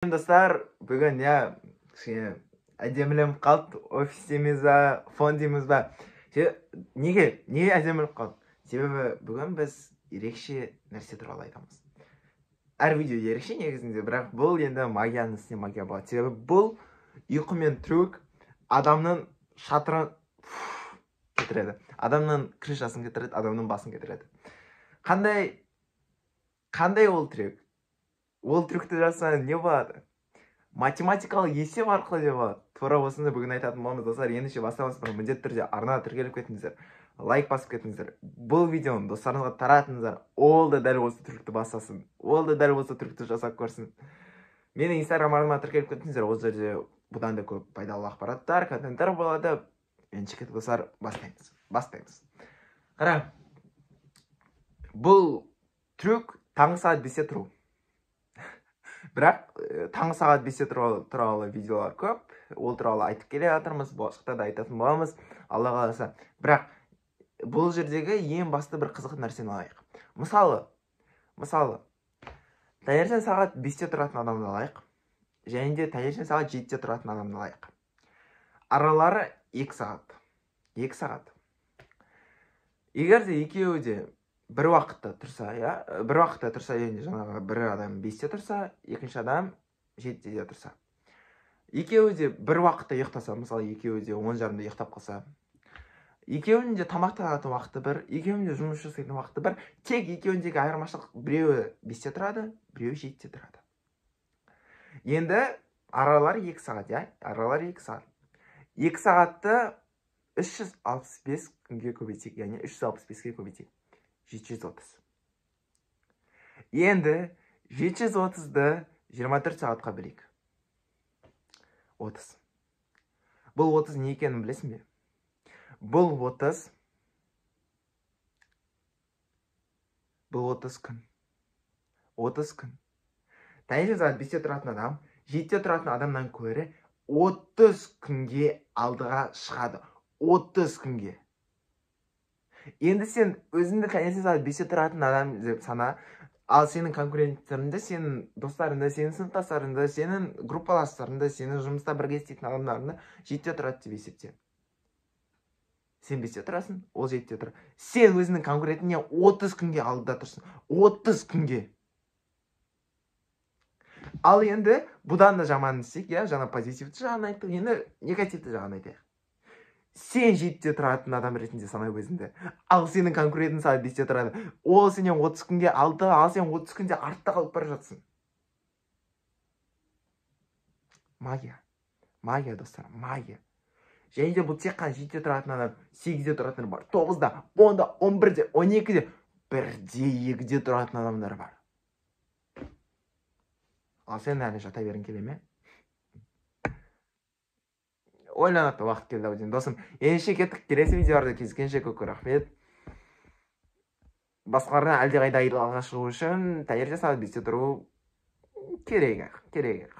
Достар, бүгін кішкене әдеміленіп қалды. Офис дейміз ба, фон дейміз ба. Неге әдеміленіп қалды? Себебі бүгін біз ерекше нәрсе туралы айтамыз. Әр видео ерекше негізінде, бірақ бұл енді магияның үстіне магия болады. Себебі бұл ұйқы мен трюк адамның шатырын кетіреді. Адамның крышасын кетіреді, адамның басын кетіреді. Қандай ол трюк? Ол трюкті жасаған не болады? Математикалық есеп арқылы деп болады. Тура осыны бүгін айтатын боламыз. Достар, ендеше бастамас бұрын міндетті түрде арнаға тіркеліп кетіңіздер, лайк басып кетіңіздер. Бұл видеоны достарыңызға таратыңыздар. Ол да дәл осы трюкті бастасын. Ол да дәл осы трюкті жасап көрсін. Менің инстаграм арнама тіркеліп кетіңіздер. Ол жерде бұдан да көп пайдалы ақпараттар, контенттер болады. Меншікет достар, бастаймыз. Қара, бұл трюк таңғы сағат 5-те тұру. Бірақ таңғы сағат 5-те туралы видеолар көп. Ол туралы айтып келе жатырмыз, болашақта да айтатын боламыз, Алла қаласа. Бірақ бұл жердегі ең басты бір қызық нәрсені алайық. Мысалы, таңертең сағат 5-те тұратын адамды алайық, және де таңертең сағат 7-те тұратын адамды алайық. Аралары 2 сағат. 2 сағат. Егер де екеуі де бір уақытта тұрса, енді жаңағы бір адам 5-те тұрса, екінші адам 7-те тұрса. Екеуі де бір уақытта ұйықтаса, мысалы екеуі де 10:30-да ұйықтап қалса, екеуінің де тамақтанатын уақыты бір, екеуінің де жұмыс жасайтын уақыты бір, тек екеуіндегі айырмашылық біреуі 5-те тұрады, біреуі 7-те тұрады. Енді аралары 2 сағат, аралары 2 сағат. 2 сағатты 365 күнге көбейтейік, яғни 365-ге көбейтейік. 730. Енді 730-ды 24 сағатқа бөлейік. 30. Бұл 30 не екенін білесің бе? Бұл 30 күн. 30 күн. Таңертең сағат 5-те тұратын адам, 7-те тұратын адамнан көрі 30 күнге алдыға шығады. 30 күнге. Енді сен өзіңді таңертең сағат 5-те тұратын адам деп сана, ал сенің конкуренттеріңді, сенің достарыңды, сенің сыныптастарыңды, сенің группаластарыңды, сенің жұмыста бірге істейтін адамдарыңды 7-те тұрады деп есепте. Сен 5-те тұрасың, ол 7-те тұр. Сен өзіңнің конкурентіңе 30 күнге алдыда тұрсың. 30 күнге. Ал енді бұдан да жаман істейік, жаңа позитивті жағын айттық, енді негативті жағын айтайық. Сен 7-те тұратын адам ретінде санай өзіңді. Ал сенің конкурентің сағат 5-те тұрады. Ол сенен 30 күнге алды, ал сен 30 күнде артта қалып бара жатсың. Магия, достар, магия. Және де бұл тек қана 7-те тұратын адам, 8-де тұратын бар, 9-да, 10-да, 11-де, 12-де, 1-де, 2-де тұратын адамдар бар. Ал сен әлі жата берін келе ме? Ойланатын уақыт келді ау деймін. Досым, ендеше кеттік, келесі видеоларда кездескенше көп рахмет. Басқалардан әлдеқайда алға шығу үшін таңертең сағат 5-те тұру керек.